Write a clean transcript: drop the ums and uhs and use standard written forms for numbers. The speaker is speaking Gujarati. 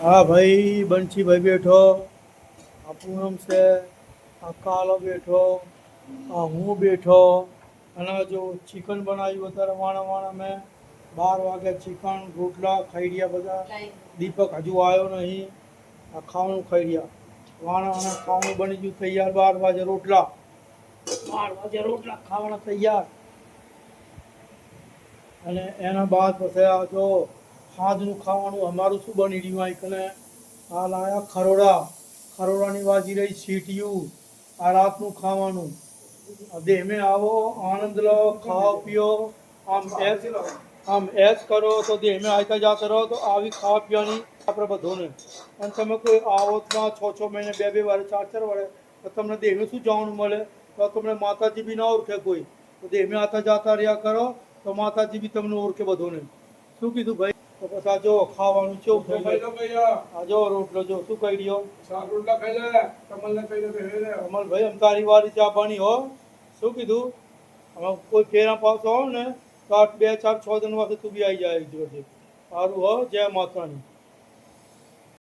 હા ભાઈ, બંસીભાઈ બેઠો, આ પૂનમ છે, આ કાલો બેઠો, આ હું બેઠો, અને આ જો ચિકન બનાવ્યું અત્યારે વાણા વાણા મેં 12 વાગે ચિકન રોટલા ખાઈ રહ્યા બધા. દીપક હજુ આવ્યો નહીં, આ ખાવાનું ખાઈ રહ્યા. વાણા વાણા ખાવાનું બની ગયું તૈયાર. 12 વાગે રોટલા, 12 વાગે રોટલા ખાવાના તૈયાર. અને એના બાદ પછી આ જો સાંજનું ખાવાનું અમારું શું બની રહ્યું આ કને. આ લાયા ખરોડા, ખરોડાની વાજી રહી સીટીયું. આ રાતનું ખાવાનું. દેહમે આવો, આનંદ લો, ખાઓ પીઓ, આમ એસ કરો તો દેહમે આવતા જાતા રહો. તો આવી ખાવા પીવાની આપણે બધોને. અને તમે કોઈ આવતમાં 6 6 મહિને 2 2 વારે 4 4 વારે તો તમને દેહમે શું જવાનું મળે? તો તમને માતાજી બી ના ઓળખે કોઈ. તો દેહમે આતા જાતા રહ્યા કરો તો માતાજી બી તમને ઓળખે બધોને. શું કીધું ભાઈ? તો પછી આ જો ખાવાનું કેવું થઈ ગયું. આ જો રોટલો જો શું કહી રહ્યો. રોટલા ખાઈ લે, કમલને કહી દે. કમલભાઈ આમ તારી વારી ચા પાણી હો. શું કીધું? હવે કોઈ ફેરા પાવતો હોવ ને તો 2 4 6 દિન વાગે તું બી આવી જાય જોડે. સારું હો, જય માતાની.